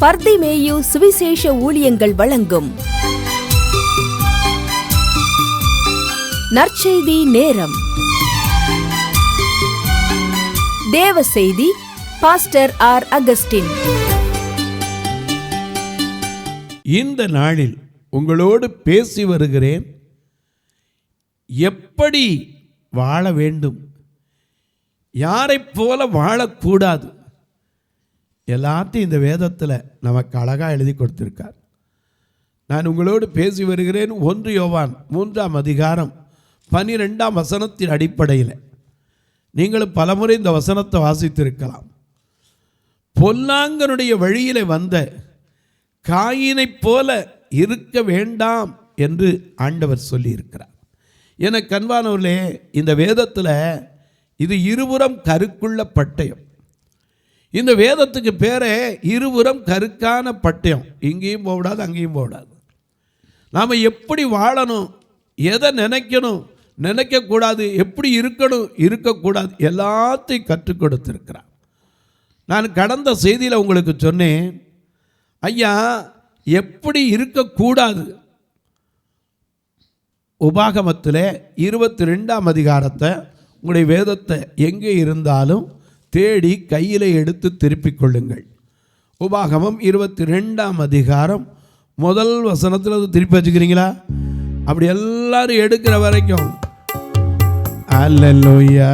பர்திமேயு சுவிசேஷ ஊழியங்கள் வழங்கும் நற்செய்தி நேரம். தேவ செய்தி பாஸ்டர் ஆர். அகஸ்டின். இந்த நாளில் உங்களோடு பேசி வருகிறேன். எப்படி வாழ வேண்டும், யாரைப் போல வாழக்கூடாது, எல்லாத்தையும் இந்த வேதத்தில் நமக்கு அழகாக எழுதி கொடுத்திருக்கார். நான் உங்களோடு பேசி வருகிறேன் 1 யோவான் 3ஆம் அதிகாரம் 12ஆம் வசனத்தின் அடிப்படையில். நீங்களும் பலமுறை இந்த வசனத்தை வாசித்திருக்கலாம். பொல்லாங்கனுடைய வழியில் வந்த காயினைப் போல இருக்க வேண்டாம் என்று ஆண்டவர் சொல்லியிருக்கிறார். என கண்பானவர்களே, இந்த வேதத்தில் இது இருபுறம் கருக்குள்ள பட்டயம். இந்த வேதத்துக்கு பேரே இருபுறம் கருக்கான பட்டயம். இங்கேயும் போடாது, அங்கேயும் போடாது. நாம் எப்படி வாழணும், எதை நினைக்கணும், நினைக்கக்கூடாது, எப்படி இருக்கணும், இருக்கக்கூடாது, எல்லாத்தையும் கற்றுக் கொடுத்திருக்கிறார். நான் கடந்த செய்தியில் உங்களுக்கு சொன்னேன், ஐயா எப்படி இருக்கக்கூடாது. உபாகமத்தில் 22ஆம் அதிகாரத்தை உங்களுடைய வேதத்தை எங்கே இருந்தாலும் தேடி கையில் எடுத்து திருப்பிக் கொள்ளுங்கள். உபாகமம் 22ஆம் அதிகாரம் 1 வசனத்தில் அது திருப்பி வச்சுக்கிறீங்களா? அப்படி எல்லாரும் எடுக்கிற வரைக்கும் அல்லேலூயா.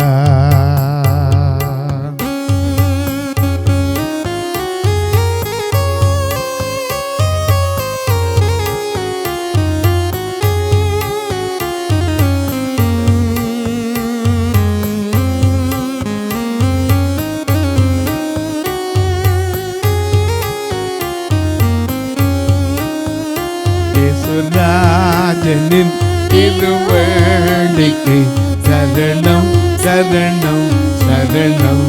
ராஜனின் திருவடிக்கு சரணம் சரணம் சரணம்.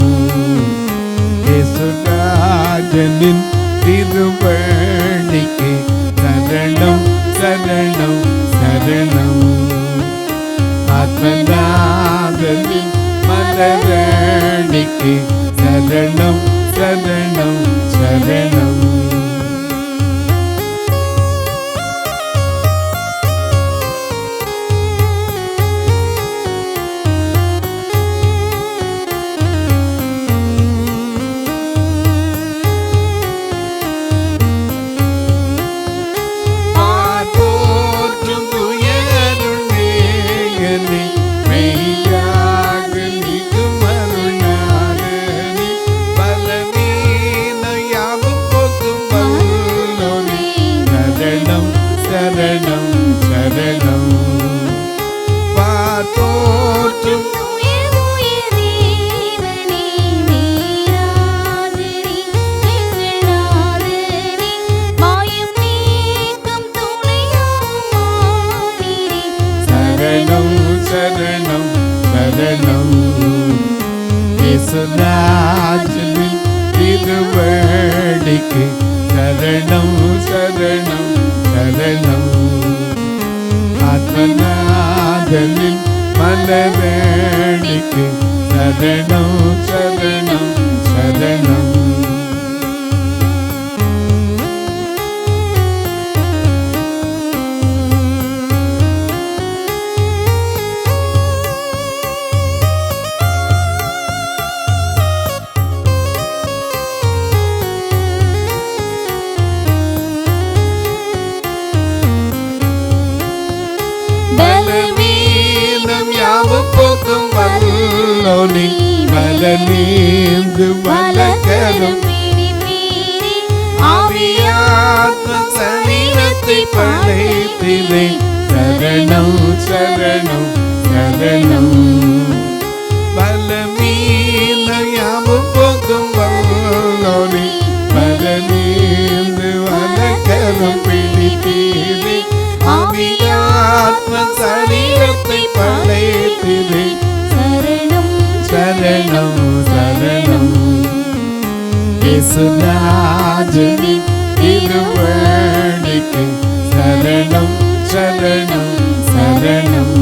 ராஜனின் திருவடிக்கு சரணம் சரணம் சரணம். ஆத்மநாதனின் மலரடிக்கு சரணம் சரணம் சரணம். ராஜனின் திருவடிக்கு சரணம் சரணம் சரணம். ஆத்மநாதனின் மலரடிக்கு சரணம் சரணம் சரணம். பலனீந்து வலக்கரம் ஆவியாத்ம சரீரத்தை படைத்திலே சரணம் சரணம் சரணம். பலமீன யாவும் போக்கும் வல்லோனே பலனீந்து வலக்கரம் பிடித்தீரே ஆவியாத்ம சரீரத்தை படைத்திலே சரணம் சரணம். ராஜனின் திருவடிக்கு சரணம் சரணம் சரணம்.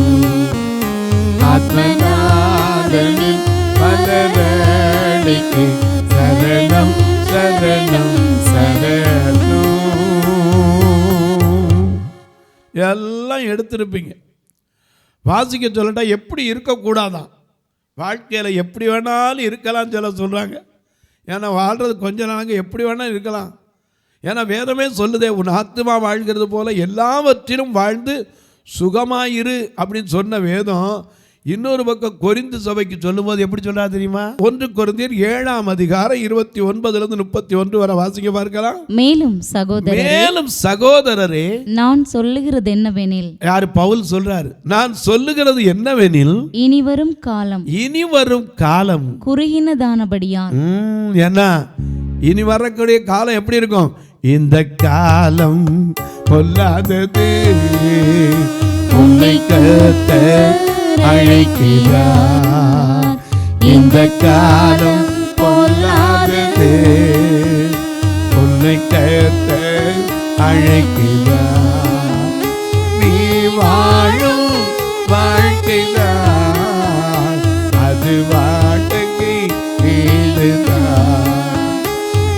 ஆத்மநாதனின் மலரடிக்கு சரணம் சரணம் சரணம். எல்லாம் எடுத்திருப்பீங்க. வாசிக்க சொல்லட்டா எப்படி இருக்கக்கூடாதான், வாழ்க்கையில் எப்படி வேணாலும் இருக்கலாம்னு சொல்கிறாங்க. ஏன்னா வாழ்கிறது கொஞ்ச நாளாங்க எப்படி வேணாலும் இருக்கலாம். ஏன்னா வேதமே சொல்லுதே, உன் ஆத்துமா வாழ்கிறது போல எல்லாவற்றிலும் வாழ்ந்து சுகமாயிரு அப்படின்னு சொன்ன வேதம் இன்னொரு பக்கம் கொரிந்து சபைக்கு சொல்லும்போது எப்படி சொல்றா தெரியுமா? 1 கொரிந்தியர் 7:29-31 வரை வாசிக்க பார்க்கலாம். மேலும் சகோதரரே நான் சொல்லுகிறது என்னவெனில், யாரு? பவுல் சொல்றாரு, நான் சொல்லுகிறது என்னவெனில் இனிவரும் காலம் குறுகினதானபடியால். என்ன இனி வரக்கூடிய காலம் எப்படி இருக்கும்? இந்த காலம் பொல்லாதது, உன்னை கர்த்தர் அழைக்கிறார். இந்த காலம் பொல்லாதது, உன்னை கர்த்தர் அழைக்கிறார். நீ வாழும் வாழ்க்கைதான் அது வாடகை வீடுதான்.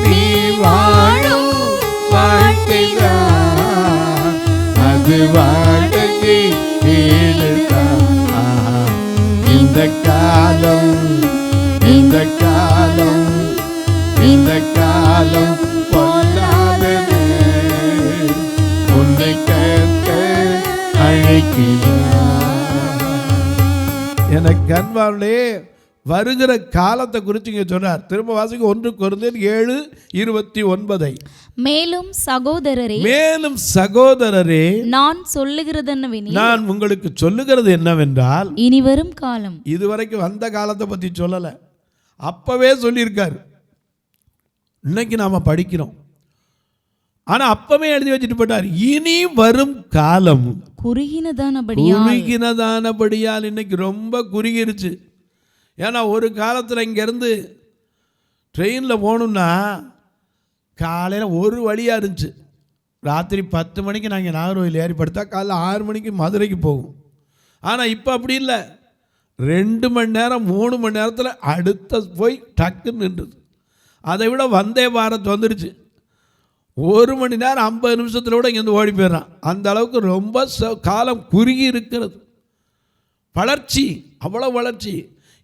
நீ வாழும் வாழ்க்கைதான் அது வாடகை வீடுதான். இந்த காலம் பொல்லாதது, உன்னை கர்த்தர் அழைக்கிறார். எனக்கு அன்பானே, வருகிற காலத்தை குறித்து இங்கே சொன்னார். திரும்ப வாசிக்க 1 கொரிந்தியர் 7:29. மேலும் சகோதரரே நான் உங்களுக்கு சொல்லுகிறது என்னவென்றால், இனிவரும் காலம். இதுவரைக்கும் வந்த காலத்தை பற்றி சொல்லலை, அப்பவே சொல்லியிருக்காரு. இன்னைக்கு நாம படிக்கிறோம், ஆனா அப்பவே எழுதி வச்சுட்டு போட்டார். இனி வரும் காலம் குறுகினதானபடியால். இன்னைக்கு ரொம்ப குறுகிருச்சு. ஏன்னா ஒரு காலத்தில் இங்கேருந்து ட்ரெயினில் போகணுன்னா காலையில் ஒரு வழியாக இருந்துச்சு. ராத்திரி 10 மணிக்கு நாங்கள் நாகர்கோவில் ஏறி படுத்தா காலையில் 6 மணிக்கு மதுரைக்கு போகும். ஆனால் இப்போ அப்படி இல்லை, 2 மணி நேரம் 3 மணி நேரத்தில் அடுத்த போய் டக்குன்னு நின்றுது. அதை விட வந்தே பாரத் வந்துடுச்சு, 1 மணி நேரம் 50 நிமிஷத்தில் கூட இங்கேருந்து ஓடி போயிடறான். அந்த அளவுக்கு ரொம்ப காலம் குறுகி இருக்கிறது. வளர்ச்சி, அவ்வளோ வளர்ச்சி.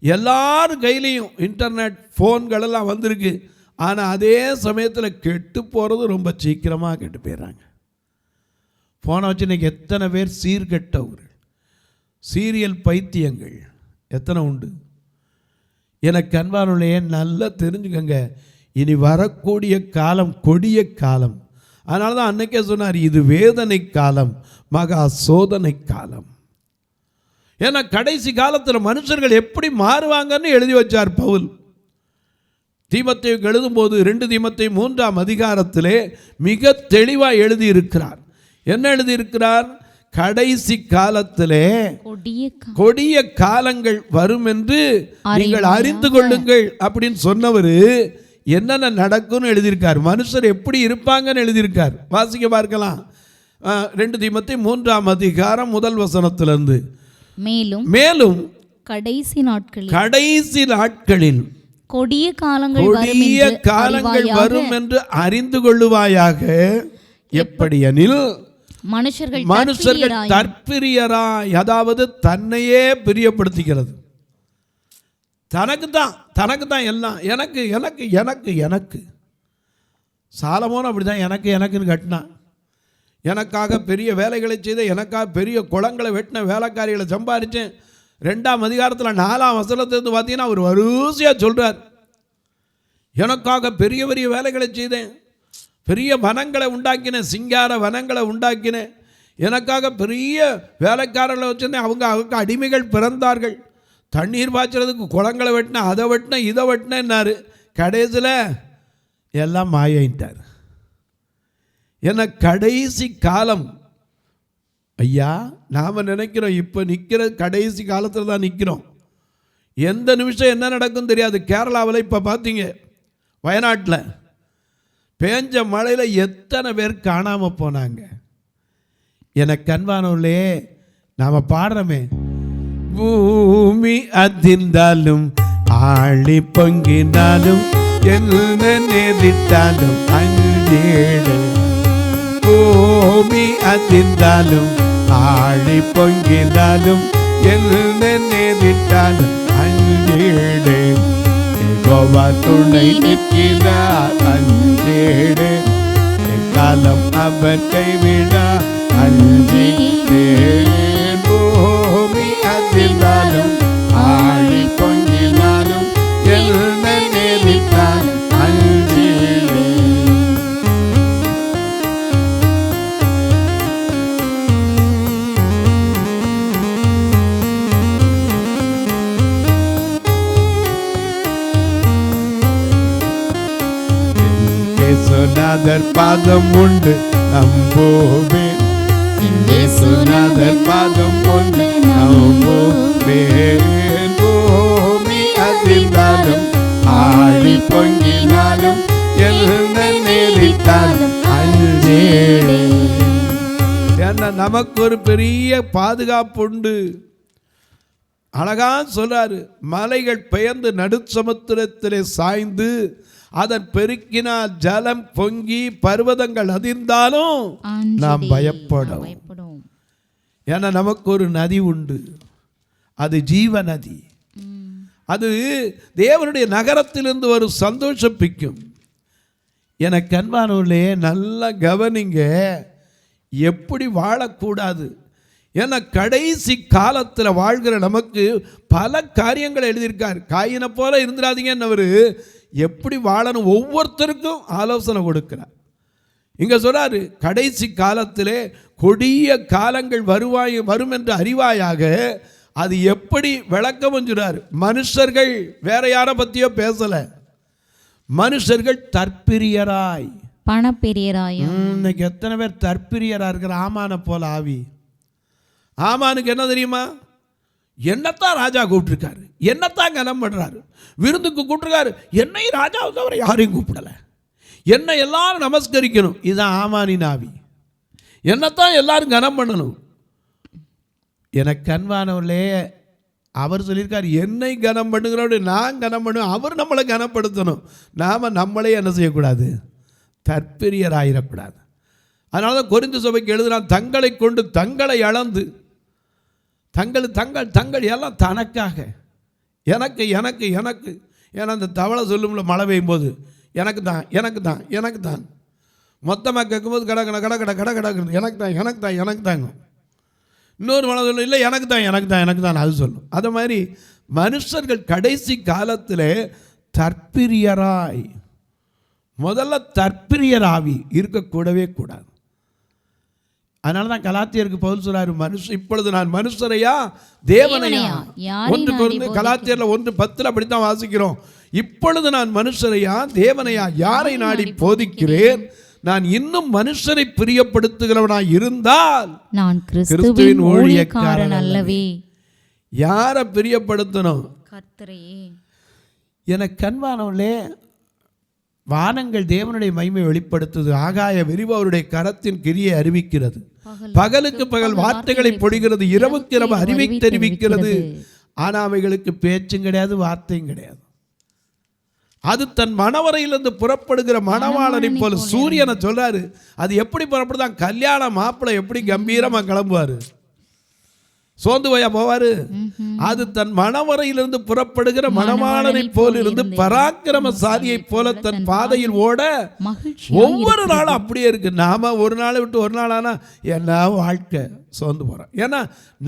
எல்லாரும் கையிலையும் இன்டர்நெட் ஃபோன்களெல்லாம் வந்திருக்கு. ஆனால் அதே சமயத்தில் கெட்டு போகிறது ரொம்ப சீக்கிரமாக கெட்டு போயிடுறாங்க. ஃபோனை வச்சு இன்றைக்கி எத்தனை பேர் சீர்கெட்டவர்கள், சீரியல் பைத்தியங்கள் எத்தனை உண்டு. எனக்கு அன்பானுள்ளே நல்லா தெரிஞ்சுக்கங்க, இனி வரக்கூடிய காலம் கொடிய காலம். அதனால தான் அன்னைக்கே சொன்னார், இது வேதனை காலம், மகா சோதனை காலம். ஏன்னா கடைசி காலத்தில் மனுஷர்கள் எப்படி மாறுவாங்கன்னு எழுதி வச்சார் பவுல். தீமோத்தேயுக்கு எழுதும்போது 2 தீமோத்தேயு 3ஆம் அதிகாரத்திலே மிக தெளிவாக எழுதியிருக்கிறார். என்ன எழுதியிருக்கிறார்? கடைசி காலத்திலே கொடிய காலங்கள் வரும் என்று நீங்கள் அறிந்து கொள்ளுங்கள் அப்படின்னு சொன்னவர் என்னென்ன நடக்கும்னு எழுதியிருக்கார். மனுஷர் எப்படி இருப்பாங்கன்னு எழுதியிருக்கார். வாசிக்க பார்க்கலாம். 2 தீமோத்தேயு 3ஆம் அதிகாரம் 1 வசனத்திலிருந்து. மேலும் கடைசி நாட்களில் கொடிய காலங்கள் வரும் என்று அறிந்து கொள்ளுவாயாக. எப்படியெனில் மனுஷர்கள் தற்பிரியராய், அதாவது தன்னையே பிரியப்படுத்திக்கிறது. தனக்கு தான் எல்லாம், எனக்கு எனக்கு எனக்கு எனக்கு. சாலமோன் அப்படிதான் எனக்குன்னு கட்டினான். எனக்காக பெரிய வேலைகளை செய்த, எனக்காக பெரிய குளங்களை வெட்டின, வேலைக்காரிகளை சம்பாதிச்சேன். 2ஆம் அதிகாரத்தில் 4ஆம் வசனத்திலிருந்து பார்த்தீங்கன்னா அவர் வரிசையாக சொல்கிறார், எனக்காக பெரிய பெரிய வேலைகளை செய்தேன், பெரிய வனங்களை உண்டாக்கினேன், சிங்கார வனங்களை உண்டாக்கினேன், எனக்காக பெரிய வேலைக்காரர்களை வச்சுருந்தேன், அவங்க அடிமைகள் பிறந்தார்கள், தண்ணீர் பாய்ச்சறதுக்கு குளங்களை வெட்டினேன், அதை வெட்டினேன், இதை வெட்டினேன்னாரு. கடைசியில் எல்லாம் மாயிட்டார். ஏன்னா கடைசி காலம். ஐயா, நாம் நினைக்கிறோம் இப்போ நிற்கிற கடைசி காலத்தில் தான் நிற்கிறோம். எந்த நிமிஷம் என்ன நடக்கும் தெரியாது. கேரளாவில் இப்போ பார்த்தீங்க, வயநாட்டில் பேஞ்ச மழையில் எத்தனை பேர் காணாமல் போனாங்க. எனக்கு அன்பானவர்களே, நாம் பாடுறோமே, பூமி அதிர்ந்தாலும் ஆழி பொங்கினாலும் என்ன நேரிட்டாலும் அஞ்சேடு. பூமி அதிர்ந்தாலும் ஆழி பொங்கினாலும் என்ன நேரிட்டாலும் அஞ்சேடேன். யெகோவா துணை நிற்கிறார் அஞ்சேடேன். காலம் அவர் கைவிடா அஞ்சேடேன். பூமி அதிர்ந்தாலும் ஆழி பொங்கினாலும் என்ன நேரிட்டாலும் அஞ்சேடேன். இயேசுநாதர் பாதம் உண்டு நம்புவேன். இயேசுநாதர் பாதம் உண்டு நம்புவேன். பூமி அதிர்ந்தாலும் ஆழி பொங்கினாலும் என்ன நேரிட்டாலும் அஞ்சேடேன். ஏன்னா நமக்கு ஒரு பெரிய பாதுகாப்பு உண்டு. அழகா சொல்றாரு, மலைகள் பெயர்ந்து நடுச்சமுத்திரத்திலே சாய்ந்து அதன் பெருக்கினால் ஜலம் பொங்கி பர்வதங்கள் அதிர்ந்தாலும் நாம் பயப்படும். ஏன்னா நமக்கு ஒரு நதி உண்டு, அது ஜீவ நதி. அது தேவனுடைய நகரத்திலிருந்து ஒரு சந்தோஷப்பிக்கும். எனக்கு அன்பானவர்களே, நல்லா கவனிங்க, எப்படி வாழக்கூடாது. ஏன்னா கடைசி காலத்தில் வாழ்கிற நமக்கு பல காரியங்களை எழுதியிருக்கார். காயினை போல இருந்துடாதீங்கன்னு அவர் எப்படி வாழணும் ஒவ்வொருத்தருக்கும் ஆலோசனை கொடுக்கிறார். இங்கே சொல்றாரு, கடைசி காலத்திலே கொடிய காலங்கள் வரும் என்று அறிவாயாக. அது எப்படி விளக்கமும் சொல்றாரு. மனுஷர்கள் வேற யாரை பற்றியோ பேசலை, மனுஷர்கள் தற்பிரியராய் பணப்பிரியராய். இன்னைக்கு எத்தனை பேர் தற்பிரியராக இருக்கிற ஆமான போல ஆவி. ஆமானுக்கு என்ன தெரியுமா? என்னத்தான் ராஜா கூப்பிட்டுருக்காரு, என்னத்தான் கனம் பண்ணுறாரு, விருந்துக்கு கூப்பிட்டுருக்காரு, என்னையும் ராஜாவை தவிர யாரையும் கூப்பிடலை, என்னை எல்லாரும் நமஸ்கரிக்கணும். இதுதான் ஆமானின் ஆவி. என்னத்தான் எல்லாரும் கனம் பண்ணணும். எனக்கு அன்பானவர்களே, அவர் சொல்லியிருக்கார், என்னை கனம் பண்ணுகிறோடு நான் கனம் பண்ணுவேன். அவர் நம்மளை கனப்படுத்தணும். நாம் நம்மளே என்ன செய்யக்கூடாது, தற்பிரியராயிடக்கூடாது. அதனால தான் கொரிந்து சபைக்கு எழுதுகிறான், தங்களை கொண்டு தங்களை அளந்து தங்கள் எல்லாம் தனக்காக, எனக்கு எனக்கு எனக்கு. ஏன்னா அந்த தவளை சொல்லும்ல மழை பெய்யும் போது, எனக்கு தான் எனக்கு தான் எனக்கு தான். மொத்தமாக கேட்கும்போது கடை எனக்கு தான் எனக்கு தான் எனக்கு தாங்க. இன்னொரு மழை சொல்லும், இல்லை எனக்கு தான் எனக்கு தான் எனக்கு தான், அது சொல்லும். அது மாதிரி மனுஷர்கள் கடைசி காலத்தில் தற்பிரியராய், முதல்ல தற்பிரியராவி இருக்கக்கூடவே கூடாது. அதனால தான் கலாத்தியருக்கு பவுல் சொல்றாரு, இப்பொழுது நான் மனுஷரையா தேவனையா. 1 கலாத்தியர்ல 1:10 அப்படித்தான் வாசிக்கிறோம். இப்பொழுது நான் மனுஷரையா தேவனையா யாரை நாடி போதிக்கிறேன்? நான் இன்னும் மனுஷரை பிரியப்படுத்துகிறவனாய் இருந்தால் நான் கிறிஸ்துவின் ஊழியக்காரன் அல்லவே. யாரை பிரியப்படுத்தணும்? கர்த்தரையே. எனக்கு அன்பானவர்களே, வானங்கள் தேவனுடைய மகிமை வெளிப்படுத்துது, ஆகாய விரிவு அவருடைய கரத்தின் கிரியை அறிவிக்கிறது, பகலுக்கு பகல் வார்த்தைகளை பொழிகிறது, இரவுக்கு இரவு அறிவை தெரிவிக்கிறது. ஆனால் அவைகளுக்கு பேச்சும் கிடையாது, வார்த்தையும் கிடையாது. அது தன் மணவரையிலிருந்து புறப்படுகிற மணவாளனை போல சூரியனை சொல்றாரு. அது எப்படி புறப்படுதான்? கல்யாண மாப்பிள்ளை எப்படி கம்பீரமா கிளம்புவாரு, சோர்ந்து போயா போவாரு. அது தன் மணவரையிலிருந்து புறப்படுகிற மணவாளனை போல இருந்து பராக்கிரமசாலியை போல தன் பாதையில் ஓட ஒவ்வொரு நாளும் அப்படியே இருக்கு. நாம ஒரு நாளை விட்டு ஒரு நாள் ஆனா என்ன வாழ்க்கை சோர்ந்து போறோம். ஏன்னா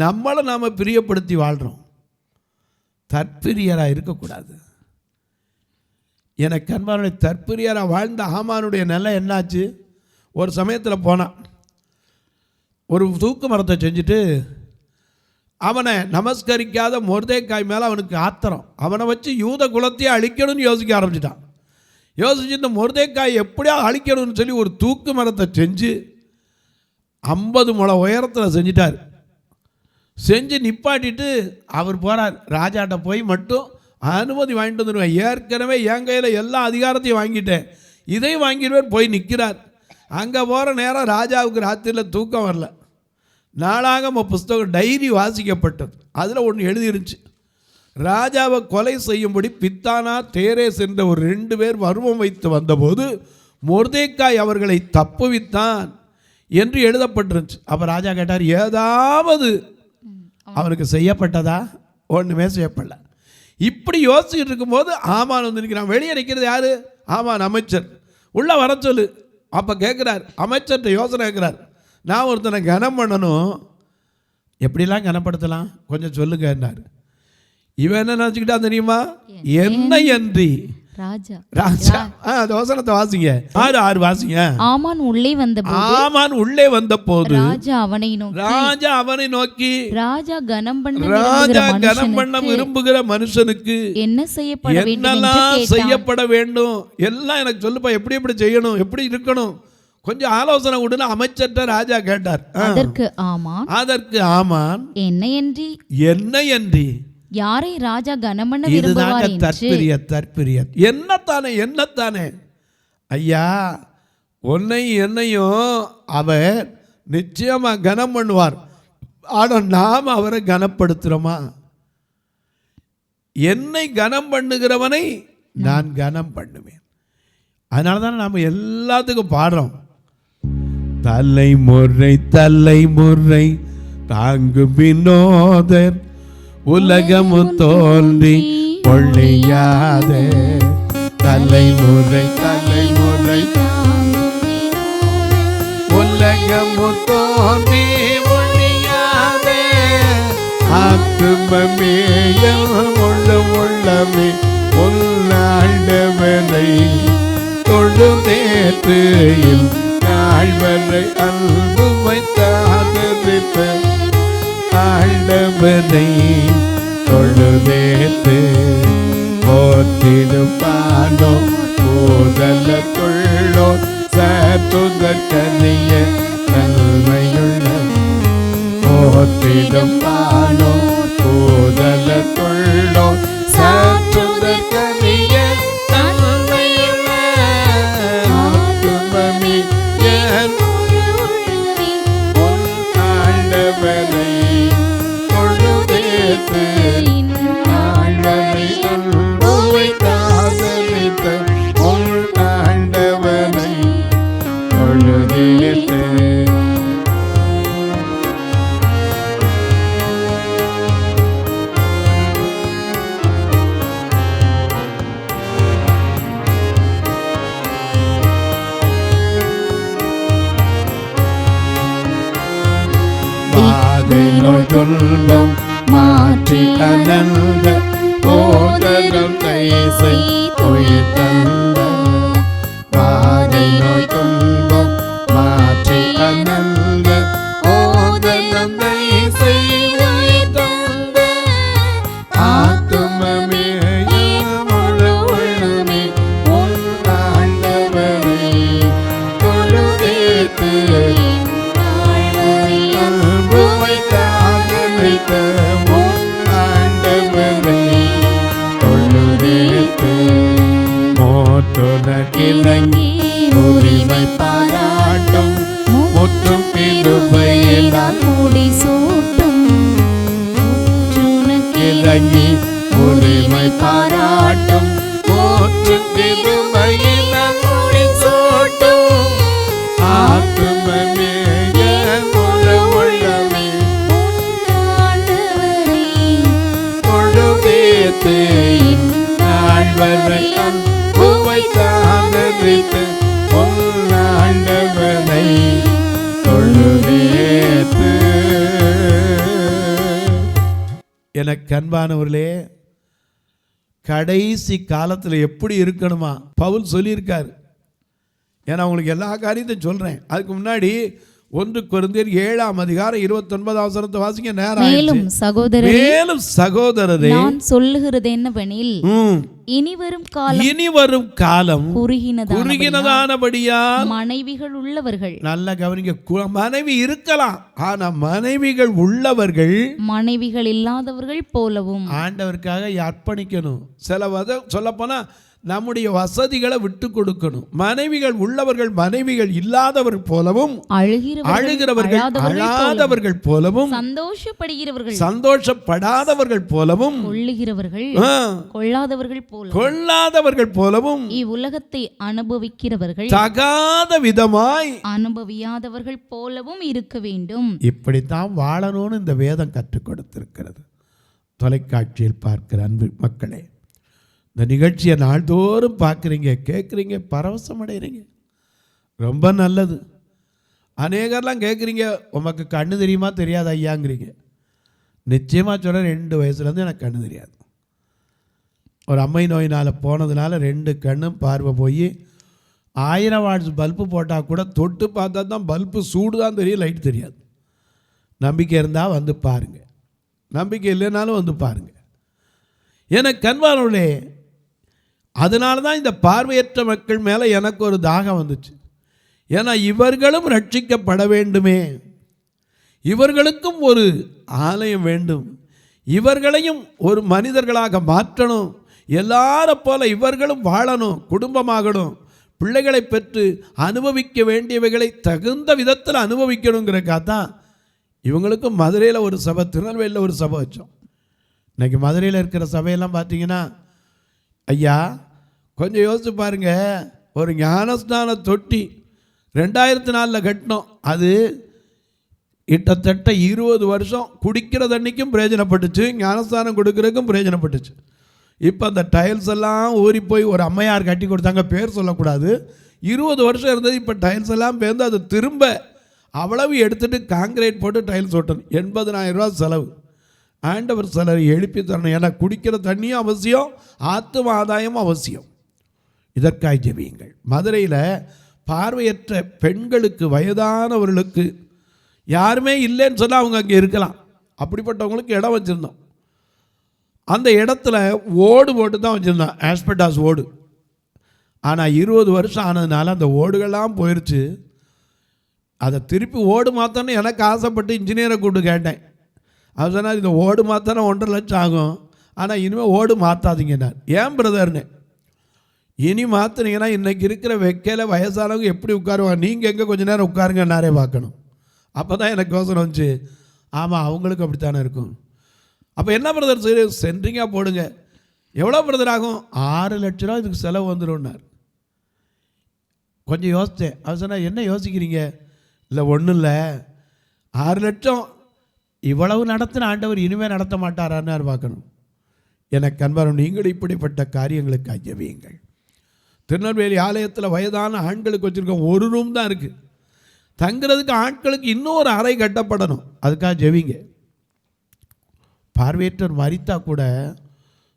நம்மளை நாம பிரியப்படுத்தி வாழ்றோம். தற்பிரியரா இருக்கக்கூடாது. எனக்கு அன்பானுடைய தற்பிரியரா வாழ்ந்த ஆமானுடைய நிலை என்னாச்சு? ஒரு சமயத்தில் போனான், ஒரு தூக்கு மரத்தை செஞ்சுட்டு அவனை நமஸ்கரிக்காத மொர்தேக்காய் மேலே அவனுக்கு ஆத்திரம். அவனை வச்சு யூத குலத்தையே அழிக்கணும்னு யோசிக்க ஆரம்பிச்சிட்டான். யோசிச்சு இந்த மொர்தேக்காய் எப்படியா அழிக்கணும்னு சொல்லி ஒரு தூக்கு மரத்தை செஞ்சு 50 முழ உயரத்தில் செஞ்சிட்டார். செஞ்சு நிப்பாட்டிட்டு அவர் போகிறார். ராஜாட்ட போய் மட்டும் அனுமதி வாங்கிட்டு வந்துடுவேன், ஏற்கனவே என் கையில் எல்லா அதிகாரத்தையும் வாங்கிட்டேன், இதையும் வாங்கிடுவேன் போய் நிற்கிறார். அங்கே போகிற நேரம் ராஜாவுக்கு ராத்திரியில் தூக்கம் வரல. நாளாகம புஸ்தகம் டைரி வாசிக்கப்பட்டது. அதில் ஒன்று எழுதிருந்துச்சு, ராஜாவை கொலை செய்யும்படி பித்தானா தேரேஸ் என்ற ஒரு 2 பேர் வர்மம் வைத்து வந்தபோது மொர்தேக்காய் அவர்களை தப்புவித்தான். என்று எழுதப்பட்டிருந்துச்சு. அப்போ ராஜா கேட்டார், ஏதாவது அவனுக்கு செய்யப்பட்டதா? ஒன்றுமே செய்யப்படல. இப்படி யோசிச்சுட்டு இருக்கும்போது ஆமான் வந்து நிற்கிறான். வெளியே நிற்கிறது யாரு? ஆமான் அமைச்சர். உள்ள வர சொல்லு. அப்போ கேட்குறார், அமைச்சர்கிட்ட யோசனை கேட்குறார், நான் ஒருத்தனை கனம் பண்ணணும், எப்படிலாம் கனப்படுத்தலாம் கொஞ்சம் சொல்லுங்க என்னார். இவன் என்ன நினச்சிக்கிட்டா தெரியுமா? என்னை அன்றி ராஜா ராஜா அந்த வசனத்தை வாசிங்க. 6 வாசிங்க. ஆமான் உள்ளே வந்த போது ராஜா அவனை நோக்கி ராஜா கனம் பண்ண விரும்புகிற மனுஷனுக்கு என்ன செய்யப்பட வேண்டும் எல்லாம் எனக்கு சொல்லுப்பா, எப்படி செய்யணும், எப்படி இருக்கணும், கொஞ்சம் ஆலோசனை கொடுன்னு அமைச்சர்ட்ட ராஜா கேட்டார். அதற்கு ஆமான் என்னை அன்றி யாரை ராஜா கனமண்ண விரும்புவார் என்று. தற்பிரியத் என்னத்தானே ஐயா, என்னையும் அவர் நிச்சயமா கனம் பண்ணுவார். ஆனால் நாம் அவரை கனப்படுத்துறோமா? என்னை கனம் பண்ணுகிறவனை நான் கனம் பண்ணுவேன். அதனால தான் நாம் எல்லாத்துக்கும் பாடுறோம், தலைமுறை தாங்கும் வினோதர் உலகமு தோன்றி ஒழியாத. தலைமுறை உலகமு தோன்றி ஒழியாத. ஆத்துமமேயம் உள்ளமே உன்னாண்டவனை தொழுதேற்று நாள்வரை அன்பு வைத்தாதரித்த ஆண்டவனை தொழுதேத்து போற்றிடுப்பானோ போதலத்துள்ளோ சத்துதற்கரிய நன்மையுள்ள. போற்றிடுப்பானோ போதலத்துள்ளோ சத்துதற்கரிய நன்மையுள்ள. ஆத்துமமே என் ஆண்டவனை துன்பம் மாற்றி அனந்த போதலும் கைசை உயிர்த்தந்த. பாதை நோய் துன்பம் மாற்றி அனந்த போதலும் கைசை உயிர்த்தந்த. ஆத்துமமே முழு உள்ளமே உன் ஆண்டவரை தொழுதேத்து இறங்கி உரிமை பாராட்டும் முற்றும் கிருபையினால் மூடி சூட்டும். இறங்கி உரிமை பாராட்டும் முற்றும் கிருபையினால் மூடி சூட்டும். ஆத்துமமே முழு உள்ளமே தொழுதேத்து நாள்வரை ஆண்டவனை தொழுதேத்து. எனக்கு அன்பானவர்களே, கடைசி காலத்தில் எப்படி இருக்கணுமா பவுல் சொல்லியிருக்காரு. ஏன்னா உங்களுக்கு எல்லா காரியத்தையும் சொல்றேன். அதுக்கு முன்னாடி 1 கொரிந்தியர் 7:29 வாசிங்க. மேலும் சகோதரரே நான் சொல்லுகிறது என்னவெனில், இனி வரும் காலம் குறுகினதானபடியால் மனைவிகள் உள்ளவர்கள். நல்ல கவனிங்க, மனைவி இருக்கலாம், ஆனா மனைவிகள் உள்ளவர்கள் மனைவிகள் இல்லாதவர்கள் போலவும். ஆண்டவருக்காக அர்ப்பணிக்கணும். சில சொல்ல போனா நம்முடைய வசதிகளை விட்டு கொடுக்கணும். மனைவிகள் உள்ளவர்கள் மனைவிகள் இல்லாதவர் போலவும், அழுகிறவர்கள் அழாதவர்கள் போலவும், சந்தோஷப்படாதவர்கள் போலவும், கொள்ளாதவர்கள் போலவும், இவ்வுலகத்தை அனுபவிக்கிறவர்கள் தகாத விதமாய் அனுபவியாதவர்கள் போலவும் இருக்க வேண்டும். இப்படித்தான் வாழணும்னு இந்த வேதம் கற்றுக் கொடுத்திருக்கிறது. தொலைக்காட்சியில் பார்க்கிற அன்பு மக்களே, இந்த நிகழ்ச்சியை நாள்தோறும் பார்க்குறீங்க, கேட்குறீங்க, பரவசம் அடைகிறீங்க. ரொம்ப நல்லது. அநேகர்லாம் கேட்குறீங்க, உமக்கு கண்ணு தெரியுமா தெரியாது ஐயாங்கிறீங்க. நிச்சயமாக சொல்ல 2 வயசுலேருந்து எனக்கு கண்ணு தெரியாது. ஒரு அம்மை நோயினால் போனதுனால 2 கண்ணும் பார்வை போய் 1000 வாட்ஸ் பல்பு போட்டால் கூட தொட்டு பார்த்தா தான் பல்பு சூடு தான் தெரியும், லைட் தெரியாது. நம்பிக்கை இருந்தால் வந்து பாருங்கள், நம்பிக்கை இல்லைனாலும் வந்து பாருங்கள். எனக்கு கண்பானவர்களே, அதனால தான் இந்த பார்வையற்ற மக்கள் மேலே எனக்கு ஒரு தாகம் வந்துச்சு. ஏன்னா இவர்களும் ரட்சிக்கப்பட வேண்டுமே, இவர்களுக்கும் ஒரு ஆலயம் வேண்டும், இவர்களையும் ஒரு மனிதர்களாக மாற்றணும், எல்லாரும் போல இவர்களும் வாழணும், குடும்பமாகணும், பிள்ளைகளை பெற்று அனுபவிக்க வேண்டியவைகளை தகுந்த விதத்தில் அனுபவிக்கணுங்கிறக்காக தான் இவங்களுக்கும் மதுரையில் ஒரு சபை, திருநெல்வேலியில் ஒரு சபை வச்சோம். இன்றைக்கி மதுரையில் இருக்கிற சபையெல்லாம் பார்த்தீங்கன்னா, ஐயா கொஞ்சம் யோசிச்சு பாருங்கள், ஒரு ஞானஸ்நான தொட்டி 2004 கட்டினோம். அது கிட்டத்தட்ட 20 வருஷம் குடிக்கிற தண்ணிக்கும் பிரயோஜனப்பட்டுச்சு, ஞானஸ்தானம் கொடுக்கறதுக்கும் பிரயோஜனப்பட்டுச்சு. இப்போ அந்த டைல்ஸ் எல்லாம் ஊறி போய் ஒரு அம்மையார் கட்டி கொடுத்தாங்க, பேர் சொல்லக்கூடாது. 20 வருஷம் இருந்தது, இப்போ டைல்ஸ் எல்லாம் பேர்ந்து அது திரும்ப அவ்வளவு எடுத்துகிட்டு காங்கிரீட் போட்டு டைல்ஸ் ஓட்டணும். 80,000 ரூபா செலவு. ஆண்டவர் சிலரை எழுப்பி தரணும். ஏன்னா குடிக்கிற தண்ணியும் அவசியம், ஆத்தும ஆதாயமும் அவசியம். இதற்காக ஜெபியுங்கள். மதுரையில் பார்வையற்ற பெண்களுக்கு, வயதானவர்களுக்கு யாருமே இல்லைன்னு சொன்னால் அவங்க அங்கே இருக்கலாம், அப்படிப்பட்டவங்களுக்கு இடம் வச்சுருந்தோம். அந்த இடத்துல ஓடு போட்டு தான் வச்சுருந்தோம், ஆஸ்பெட்டாஸ் ஓடு. ஆனால் 20 வருஷம் ஆனதுனால அந்த ஓடுகள்லாம் போயிடுச்சு. அதை திருப்பி ஓடு மாற்றணும்னு எனக்கு ஆசைப்பட்டு இன்ஜினியரை கூப்பிட்டு கேட்டேன். அவர் சொன்னால் இந்த ஓடு மாற்றினா 1.5 லட்சம் ஆகும், ஆனால் இனிமேல் ஓடு மாற்றாதீங்கன்னார். ஏன் பிரதர்னு, இனி மாற்றினீங்கன்னா இன்றைக்கி இருக்கிற வைக்கையில் வயசானவங்க எப்படி உட்காருவாங்க, நீங்கள் எங்கே கொஞ்சம் நேரம் உட்காருங்கன்னாரே பார்க்கணும். அப்போ தான் எனக்கு யோசனை வந்துச்சு, ஆமாம் அவங்களுக்கு அப்படித்தானே இருக்கும். அப்போ என்ன பிரதர் சரி சென்ட்ரிங்காக போடுங்க. எவ்வளோ பிரதர் ஆகும்? 6 லட்ச ரூபா இதுக்கு செலவு வந்துடும்னார். கொஞ்சம் யோசித்தேன். அவர் சொன்னால் என்ன யோசிக்கிறீங்க? இல்லை ஒன்றும் இல்லை, 6 லட்சம் இவ்வளவு நடத்தின ஆண்டவர் இனிமேல் நடத்த மாட்டாரான்னு பார்க்கணும். எனக்கு அன்பாரும் நீங்கள் இப்படிப்பட்ட காரியங்களுக்கு ஜெபியுங்கள். திருநெல்வேலி ஆலயத்தில் வயதான ஆண்களுக்கு வச்சுருக்கோம், ஒரு ரூம் தான் இருக்குது. தங்குறதுக்கு ஆட்களுக்கு இன்னொரு அறை கட்டப்படணும், அதுக்காக ஜெபிங்க. பார்வையற்றவர் மரித்தா கூட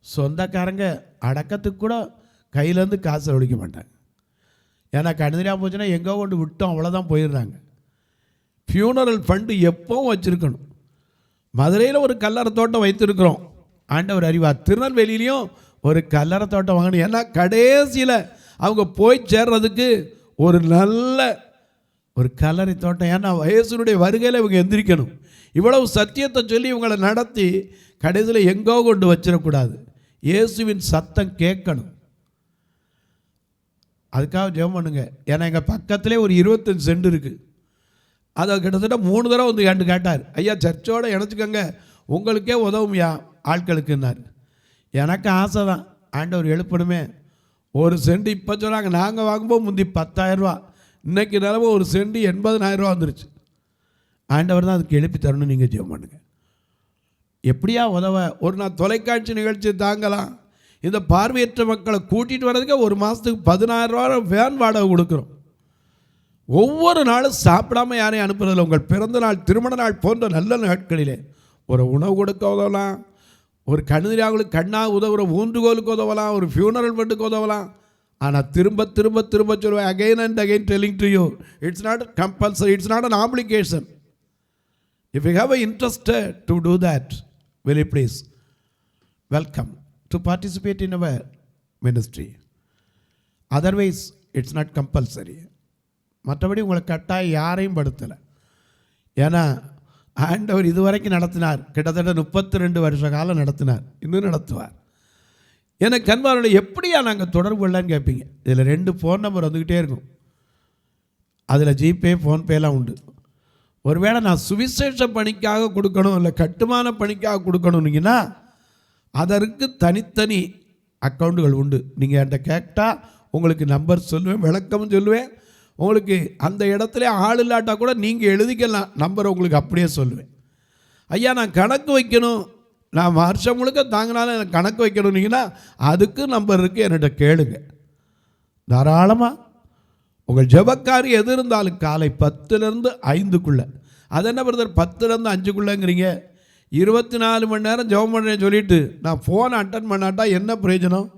சொந்தக்காரங்க அடக்கத்துக்கு கூட கையிலேருந்து காசு ஒழிக்க மாட்டாங்க. ஏன்னா கண்ணு போச்சுன்னா எங்கே கொண்டு விட்டோம் அவ்வளோதான் போயிடுறாங்க. ஃபியூனரல் ஃபண்டு எப்பவும் வச்சுருக்கணும். மதுரையில் ஒரு கல்லறை தோட்டம் வைத்திருக்கிறோம், ஆண்டவர் அறிவார். திருநெல்வேலியிலையும் ஒரு கல்லறை தோட்டம் வாங்கணும். ஏன்னா கடைசியில் அவங்க போய் சேர்றதுக்கு ஒரு நல்ல ஒரு கல்லறை தோட்டம். ஏன்னா வயசுனுடைய வருகையில் இவங்க எந்திரிக்கணும். இவ்வளவு சத்தியத்தை சொல்லி இவங்களை நடத்தி கடைசியில் எங்கோ கொண்டு வச்சிடக்கூடாது, இயேசுவின் சத்தம் கேட்கணும். அதுக்காக ஜெபம் பண்ணுங்க. ஏன்னா எங்கள் பக்கத்திலே ஒரு 25 சென்ட் இருக்குது. அதை கிட்டத்தட்ட 3 தடவை வந்து என்கிட்ட கேட்டார், ஐயா சர்ச்சோடு இணைச்சிக்கோங்க, உங்களுக்கே உதவுமையா ஆட்களுக்குன்னார். எனக்கு ஆசை தான், ஆண்டவர் எழுப்பணுமே. ஒரு சென்ட் இப்போ சொன்னாங்க, நாங்கள் வாங்கும்போது முந்தி 10,000 ரூபா, இன்றைக்கி நிலவு ஒரு சென்ட் 80,000 ரூபா வந்துருச்சு. ஆண்டவர் தான் அதுக்கு எழுப்பி தரணும். நீங்கள் ஜெபம் பண்ணுங்கள். எப்படியா உதவ? ஒரு நாள் தொலைக்காட்சி நிகழ்ச்சி தாங்கலாம். இந்த பார்வையற்ற மக்களை கூட்டிகிட்டு வர்றதுக்கு ஒரு மாதத்துக்கு 10,000 ரூபா வேன் வாடகை கொடுக்குறோம். ஒவ்வொரு நாளும் சாப்பிடாமல் யாரையும் அனுப்புறதில்லை. உங்கள் பிறந்த நாள், திருமண நாள் போன்ற நல்ல நாட்களிலே ஒரு உணவு கொடுக்க உதவலாம், ஒரு கண்ணுதிரியாவுக்கு கண்ணாக உதவுற ஊன்றுகோலுக்கு உதவலாம், ஒரு ஃபியூனரல் ஃபண்டுக்கு உதவலாம். ஆனால் திரும்ப திரும்ப திரும்ப சொல்லுவேன், again and again telling to you, it's not compulsory, it's not an application. If you have a interested to do that, will you please welcome to participate in our ministry. Otherwise it's not compulsory. மற்றபடி உங்களை கட்டாயம் யாரையும் படுத்தலை. ஏன்னா ஆண்டவர் இதுவரைக்கும் நடத்தினார், கிட்டத்தட்ட 32 வருஷ காலம் நடத்தினார், இன்னும் நடத்துவார். எனக்கு கண்பாரோட எப்படியா நாங்கள் தொடர்பு கொள்ளலான்னு கேட்பீங்க. இதில் 2 ஃபோன் நம்பர் வந்துக்கிட்டே இருக்கும். அதில் ஜிபே, ஃபோன்பேலாம் உண்டு. ஒருவேளை நான் சுவிசேஷ பணிக்காக கொடுக்கணும், இல்லை கட்டுமான பணிக்காக கொடுக்கணுன்னீங்கன்னா அதற்கு தனித்தனி அக்கௌண்ட்டுகள் உண்டு. நீங்கள் என்கிட்ட கேட்டால் உங்களுக்கு நம்பர் சொல்லுவேன், விளக்கமும் சொல்லுவேன். உங்களுக்கு அந்த இடத்துல ஆள் இல்லாட்டா கூட நீங்கள் எழுதிக்கலாம், நம்பர் உங்களுக்கு அப்படியே சொல்லுவேன். ஐயா நான் கணக்கு வைக்கணும், நான் வருஷம் முழுக்க தாங்கினாலும் எனக்கு கணக்கு வைக்கணுன்னீங்கன்னா அதுக்கு நம்பர் இருக்குது, என்கிட்ட கேளுங்க தாராளமாக. உங்கள் ஜெபக்காரி எது இருந்தாலும் காலை 10லேருந்து 5க்குள்ளே. அது என்ன பிரதர் 10லேருந்து 5க்குள்ளேங்கிறீங்க? 24 மணி நேரம் ஜெபம் பண்ணுறேன்னு சொல்லிவிட்டு நான் ஃபோனை அட்டன் பண்ணாட்டா என்ன பிரயோஜனம்?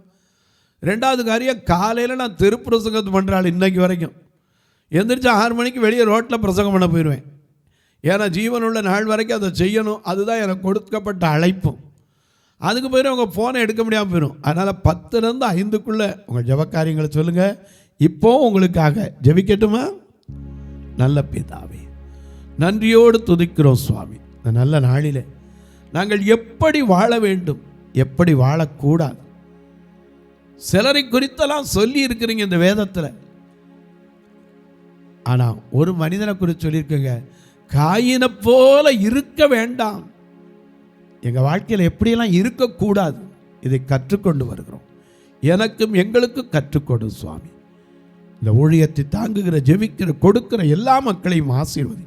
2வது காரியம், காலையில் நான் திருப்பிரசங்கத்து பண்ணுறாள் இன்றைக்கு வரைக்கும். எந்திரிச்சு 6 மணிக்கு வெளியே ரோட்டில் பிரசங்கம் பண்ண போயிடுவேன். ஏன்னா ஜீவனுள்ள நாள் வரைக்கும் அதை செய்யணும், அதுதான் எனக்கு கொடுக்கப்பட்ட அழைப்பும். அதுக்கு போயிடும் உங்கள் ஃபோனை எடுக்க முடியாமல் போயிடும். அதனால் 10லேருந்து 5க்குள்ளே உங்கள் ஜெபக்காரியங்களை சொல்லுங்கள். இப்போது உங்களுக்காக ஜெபிக்கட்டுமா? நல்ல பிதாவே, நன்றியோடு துதிக்கிறோம் சுவாமி. இந்த நல்ல நாளில் நாங்கள் எப்படி வாழ வேண்டும், எப்படி வாழக்கூடாது, சிலரை குறித்தெல்லாம் சொல்லி இருக்கிறீங்க இந்த வேதத்தில். ஆனால் ஒரு மனிதனை குறித்து சொல்லியிருக்கங்க, காயினை போல இருக்க வேண்டாம். எங்கள் வாழ்க்கையில் எப்படியெல்லாம் இருக்கக்கூடாது, இதை கற்றுக்கொண்டு வருகிறோம். எனக்கும் எங்களுக்கும் கற்றுக்கொடு சுவாமி. இந்த ஊழியத்தை தாங்குகிற, ஜெபிக்கிற, கொடுக்கிற எல்லா மக்களையும் ஆசீர்வதி.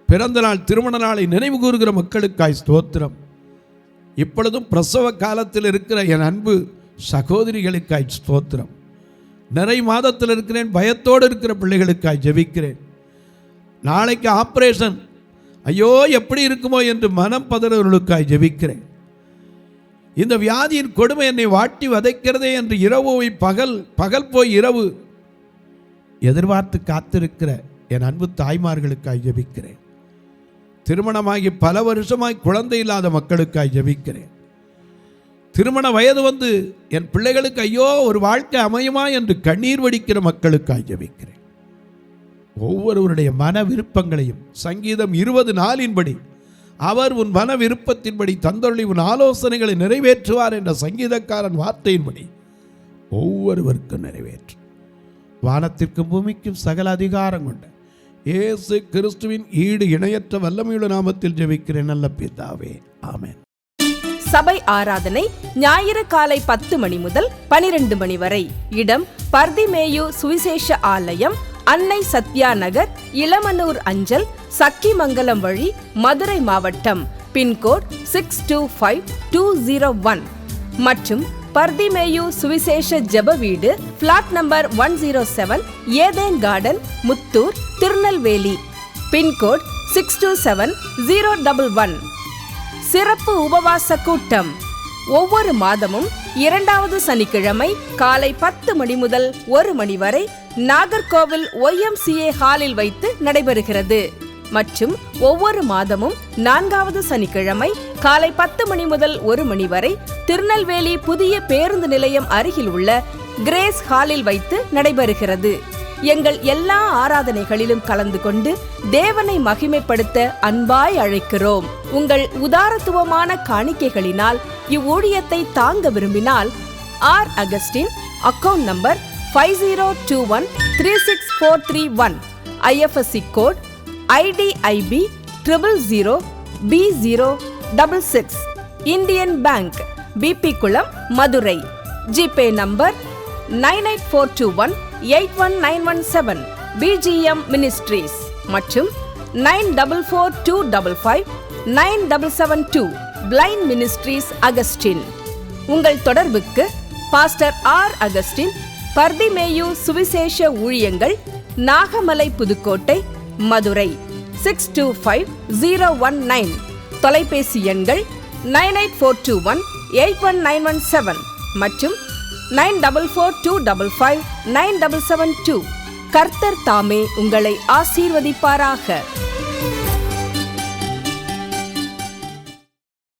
பிறந்த நாள், திருமண நாளை நினைவு கூறுகிற மக்களுக்காய் ஸ்தோத்திரம். இப்பொழுதும் பிரசவ காலத்தில் இருக்கிற என் அன்பு சகோதரிகளுக்காய் ஸ்தோத்திரம். நிறை மாதத்தில் இருக்கிறேன், பயத்தோடு இருக்கிற பிள்ளைகளுக்காய் ஜெபிக்கிறேன். நாளைக்கு ஆப்ரேஷன், ஐயோ எப்படி இருக்குமோ என்று மனம் பதறவர்களுக்காய் ஜெபிக்கிறேன். இந்த வியாதியின் கொடுமை என்னை வாட்டி வதைக்கிறதே என்று இரவு போய் பகல் போய் இரவு எதிர்பார்த்து காத்திருக்கிற என் அன்பு தாய்மார்களுக்காய் ஜெபிக்கிறேன். திருமணமாகி பல வருஷமாய் குழந்தை இல்லாத மக்களுக்காய் ஜெபிக்கிறேன். திருமண வயது வந்து என் பிள்ளைகளுக்கு ஐயோ ஒரு வாழ்க்கை அமையுமா என்று கண்ணீர் வடிக்கிற மக்களுக்காய் ஜெபிக்கிறேன். ஒவ்வொருவருடைய மன விருப்பங்களையும் சங்கீதம் 20:4 அவர் உன் மன விருப்பத்தின்படி தந்தொழி உன் ஆலோசனைகளை நிறைவேற்றுவார் என்ற சங்கீதக்காரன் வார்த்தையின்படி ஒவ்வொருவருக்கும் நிறைவேற்றும். வானத்திற்கும் பூமிக்கும் சகல அதிகாரம் கொண்ட இயேசு கிறிஸ்துவின் ஈடு இணையற்ற வல்லமையுள்ள நாமத்தில் ஜெபிக்கிறேன் நல்ல பிதாவே, ஆமென். சபை ஆராதனை ஞாயிறு காலை 10 மணி முதல் 12 மணி வரை. இடம் பர்திமேயு சுவிசேஷ ஆலயம், அன்னை சத்யா நகர், இளமனூர் அஞ்சல், சக்கிமங்கலம் வழி, மதுரை மாவட்டம். பின்கோட் 625201 மற்றும் பர்திமேயு சுவிசேஷ ஜெப வீடு, flat number 107, Eden garden, Muthur, Tirunelveli. Pincode 627011. சிறப்பு உபவாச கூட்டம் ஒவ்வொரு மாதமும் 2வது சனிக்கிழமை காலை 10 மணி முதல் 1 மணி வரை நாகர்கோவில் YMCA ஹாலில் வைத்து நடைபெறுகிறது. மற்றும் ஒவ்வொரு மாதமும் 4வது சனிக்கிழமை காலை 10 மணி முதல் 1 மணி வரை திருநெல்வேலி புதிய பேருந்து நிலையம் அருகில் உள்ள கிரேஸ் ஹாலில் வைத்து நடைபெறுகிறது. எங்கள் எல்லா ஆராதனைகளிலும் கலந்து கொண்டு தேவனை மகிமைப்படுத்த அன்பாய் அழைக்கிறோம். உங்கள் உதாரத்துவமான காணிக்கைகளினால் இவ்வூழியத்தை தாங்க விரும்பினால் R Augustine, account number 5021364331, IFSC code IDIB 000B066, Indian bank, BP குளம், Madurai. GPay number 9842181917, BGM ministries மற்றும் 9442559772, பிளைண்ட் மினிஸ்ட்ரீஸ் அகஸ்டின். உங்கள் தொடர்புக்கு பாஸ்டர் ஆர் அகஸ்டின், பர்திமேயு சுவிசேஷ ஊழியங்கள், நாகமலை, புதுக்கோட்டை, மதுரை 625019. தொலைபேசி எண்கள் 9842181917 மற்றும் 9442559772. கர்த்தர் தாமே உங்களை ஆசீர்வதிப்பாராக.